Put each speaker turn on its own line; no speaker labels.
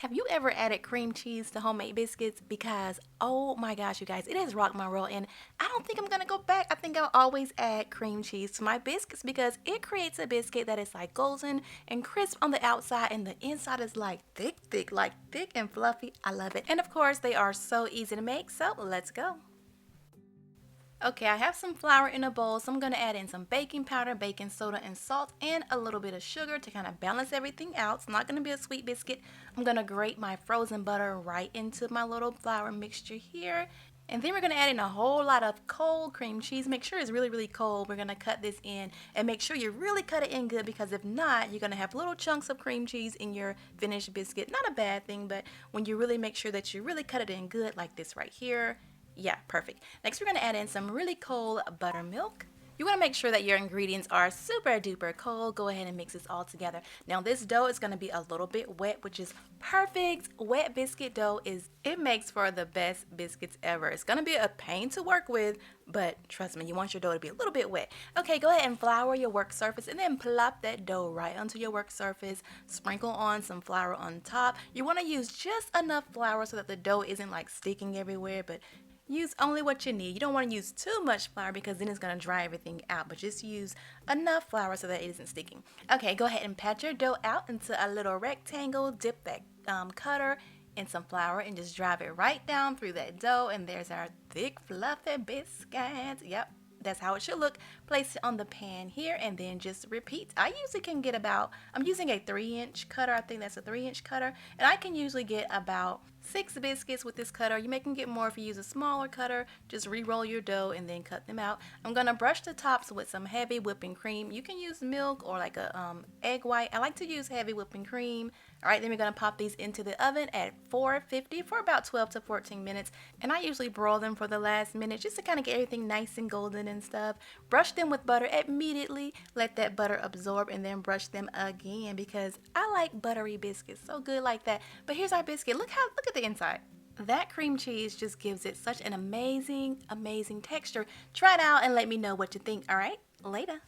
Have you ever added cream cheese to homemade biscuits? Because, oh my gosh, you guys, it has rocked my world. And I don't think I'm going to go back. I think I'll always add cream cheese to my biscuits because it creates a biscuit that is like golden and crisp on the outside. And the inside is like thick and fluffy. I love it. And of course, they are so easy to make. So let's go. Okay, I have some flour in a bowl, so I'm going to add in some baking powder, baking soda, and salt, and a little bit of sugar to kind of balance everything out. It's not going to be a sweet biscuit. I'm going to grate my frozen butter right into my little flour mixture here. And then we're going to add in a whole lot of cold cream cheese. Make sure it's really cold. We're going to cut this in and make sure you really cut it in good because if not, you're going to have little chunks of cream cheese in your finished biscuit. Not a bad thing, but when you really make sure that you really cut it in good like this right here. Yeah, perfect. Next, we're going to add in some really cold buttermilk. You want to make sure that your ingredients are super duper cold. Go ahead and mix this all together. Now, this dough is going to be a little bit wet, which is perfect. Wet biscuit dough it makes for the best biscuits ever. It's going to be a pain to work with, but trust me, you want your dough to be a little bit wet. Okay, go ahead and flour your work surface and then plop that dough right onto your work surface. Sprinkle on some flour on top. You want to use just enough flour so that the dough isn't like sticking everywhere, but use only what you need. You don't want to use too much flour because then it's going to dry everything out, but just use enough flour so that it isn't sticking. Okay, go ahead and pat your dough out into a little rectangle. Dip that cutter in some flour and just drive it right down through that dough. And there's our thick, fluffy biscuits. Yep. That's how it should look. Place it on the pan here and then just repeat. I usually can get I'm using a 3-inch cutter. I think that's a 3-inch cutter. And I can usually get about 6 biscuits with this cutter. You may can get more if you use a smaller cutter. Just re-roll your dough and then cut them out. I'm going to brush the tops with some heavy whipping cream. You can use milk or like a egg white. I like to use heavy whipping cream. All right, then we're going to pop these into the oven at 450 for about 12 to 14 minutes. And I usually broil them for the last minute just to kind of get everything nice and golden and stuff. Brush them with butter immediately. Let that butter absorb and then brush them again because I like buttery biscuits. So good like that. But here's our biscuit. Look at the inside. That cream cheese just gives it such an amazing texture. Try it out and let me know what you think. All right, later.